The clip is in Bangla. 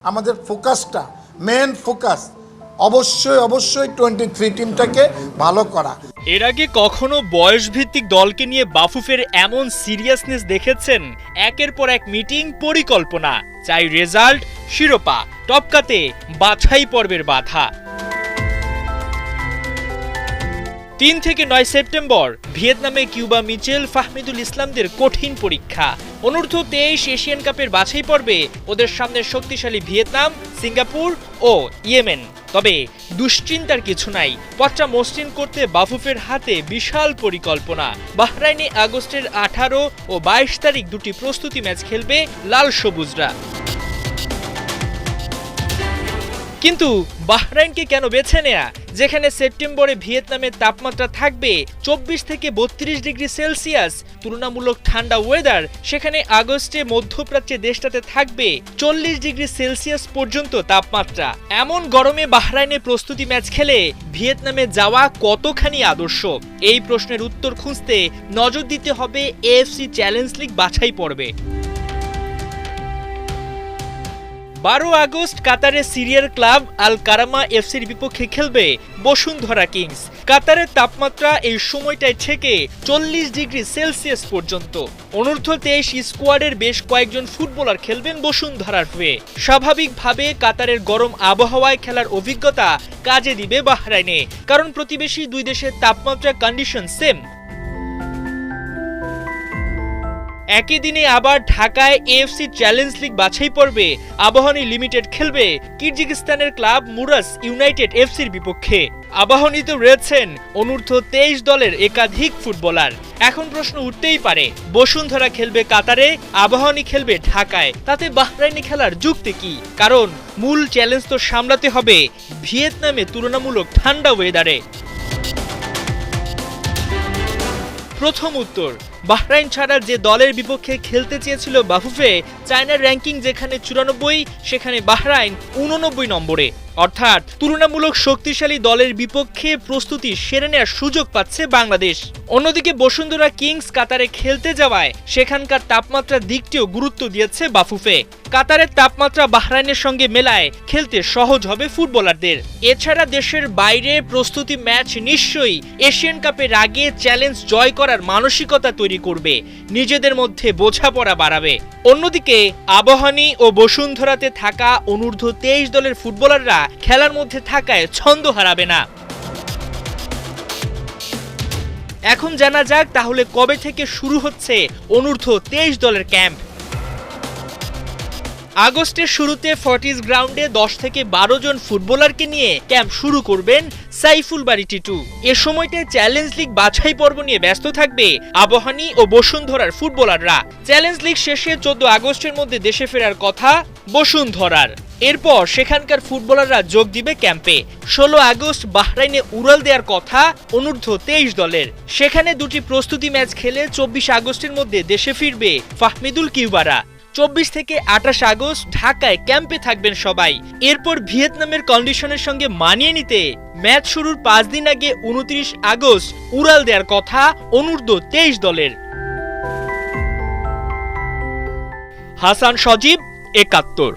আমাদের ফোকাসটা মেন ফোকাস অবশ্যই 23 টিমটাকে ভালো করা। এর আগে কখনো বয়সভিত্তিক দলকে নিয়ে বাফুফের এমন সিরিয়াসনেস দেখেছেন? একের পর এক মিটিং, পরিকল্পনা, চাই রেজাল্ট, শিরোপা টপকাতে বাছাই পর্বের বাধা। ৩ থেকে ৯ সেপ্টেম্বর ভিয়েতনামে কিউবা মিচেল, ফাহমিদুল ইসলামদের কঠিন পরীক্ষা। অনূর্ধ্ব-23 এশিয়ান কাপের বাছাই পর্বে ওদের সামনে শক্তিশালী ভিয়েতনাম, সিঙ্গাপুর ও ইয়েমেন। তবে দুশ্চিন্তার কিছু নাই, পথটা মসৃণ করতে বাফুফের হাতে বিশাল পরিকল্পনা। বাহরাইনে আগস্টের ১৮ ও ২২ তারিখ দুটি প্রস্তুতি ম্যাচ খেলবে লাল সবুজরা। কিন্তু বাহরাইনকে কেন বেছে নেয়া, যেখানে সেপ্টেম্বরে ভিয়েতনামের তাপমাত্রা থাকবে ২৪ থেকে ৩২ ডিগ্রি সেলসিয়াস, তুলনামূলক ঠান্ডা ওয়েদার? সেখানে আগস্টে মধ্যপ্রাচ্যে দেশটাতে থাকবে ৪০ ডিগ্রি সেলসিয়াস পর্যন্ত তাপমাত্রা। এমন গরমে বাহরাইনে প্রস্তুতি ম্যাচ খেলে ভিয়েতনামে যাওয়া কতখানি আদর্শ? এই প্রশ্নের উত্তর খুঁজতে নজর দিতে হবে এএফসি চ্যালেঞ্জ লিগ বাছাই পর্বে। ১২ আগস্ট কাতারের সিরিয়ার ক্লাব আল কারামা এফসির বিপক্ষে খেলবে বসুন্ধরা কিংস। কাতারের তাপমাত্রা এই সময়টায় থেকে ৪০ ডিগ্রি সেলসিয়াস পর্যন্ত। অনূর্ধ্ব-২৩ স্কোয়াডের বেশ কয়েকজন ফুটবলার খেলবেন বসুন্ধরার হয়ে। স্বাভাবিকভাবে কাতারের গরম আবহাওয়ায় খেলার অভিজ্ঞতা কাজে দিবে বাহরাইনে, কারণ প্রতিবেশী দুই দেশের তাপমাত্রা কন্ডিশন সেম। একই দিনে আবার ঢাকায় এএফসি চ্যালেঞ্জ লিগ বাছাই পর্বে আবাহনী লিমিটেড খেলবে কিরজিজস্তানের ক্লাব মুরাস ইউনাইটেড এফসির বিপক্ষে। আবাহনীতে রয়েছেন অনূর্ধ্ব-২৩ দলের একাধিক ফুটবলার। এখন প্রশ্ন উঠতেই পারে, বসুন্ধরা খেলবে কাতারে, আবাহনী খেলবে ঢাকায়, তাতে বাহরাইনে খেলার যুক্তি কি? কারণ মূল চ্যালেঞ্জ তো সামলাতে হবে ভিয়েতনামে তুলনামূলক ঠান্ডা ওয়েদারে। প্রথম উত্তর, বাহরাইন ছাড়া যে দলের বিপক্ষে খেলতে চেয়েছিল বাফুফে, চায়নার র্যাঙ্কিং যেখানে ৯৪, সেখানে বাহরাইন ৮৯ নম্বরে। অর্থাৎ তুলনামূলক শক্তিশালী দলের বিপক্ষে প্রস্তুতি সেরে নেওয়ার সুযোগ পাচ্ছে বাংলাদেশ। অন্যদিকে বসুন্ধরা কিংস কাতারে খেলতে যাওয়ায় সেখানকার তাপমাত্রার দিকটিও গুরুত্ব দিয়েছে বাফুফে। কাতারের তাপমাত্রা বাহরাইনের সঙ্গে মেলায় খেলতে সহজ হবে ফুটবলারদের। এছাড়া দেশের বাইরে প্রস্তুতি ম্যাচ নিশ্চয়ই এশিয়ান কাপের আগে চ্যালেঞ্জ জয় করার মানসিকতা তৈরি করবে, নিজেদের মধ্যে বোঝাপড়া বাড়াবে। অন্যদিকে আবাহনী ও বসুন্ধরাতে থাকা অনূর্ধ্ব-২৩ দলের ফুটবলাররা খেলার মধ্যে থাকায় ছন্দ হারাবে না। এখন জানা যাক তাহলে কবে থেকে শুরু হচ্ছে অনূর্ধ্ব-২৩ দলের ক্যাম্প। আগস্টের শুরুতে ফর্টিস গ্রাউন্ডে ১০ থেকে ১২ জন ফুটবলারকে নিয়ে ক্যাম্প শুরু করবেন সাইফুল বারী টিটু। এ সময়টায় চ্যালেঞ্জ লিগ বাছাই পর্ব নিয়ে ব্যস্ত থাকবে আবাহনী ও বসুন্ধরার ফুটবলাররা। চ্যালেঞ্জ লিগ শেষে ১৪ আগস্টের মধ্যে দেশে ফেরার কথা বসুন্ধরার। এরপর সেখানকার ফুটবলাররা যোগ দিবে ক্যাম্পে। ১৬ আগস্ট বাহরাইনে উড়াল দেওয়ার কথা অনূর্ধ্ব-২৩ দলের। সেখানে দুটি প্রস্তুতি ম্যাচ খেলে ২৪ আগস্টের মধ্যে দেশে ফিরবে ফাহমিদুল কিউবারা। ২৪ থেকে ২৮ আগস্ট ঢাকায় ক্যাম্পে থাকবেন সবাই। এরপর ভিয়েতনামের কন্ডিশনের সঙ্গে মানিয়ে নিতে ম্যাচ শুরুর ৫ দিন আগে ২৯ আগস্ট উড়াল দেওয়ার কথা অনূর্ধ্ব-২৩ দলের। হাসান সজীব, ৭১।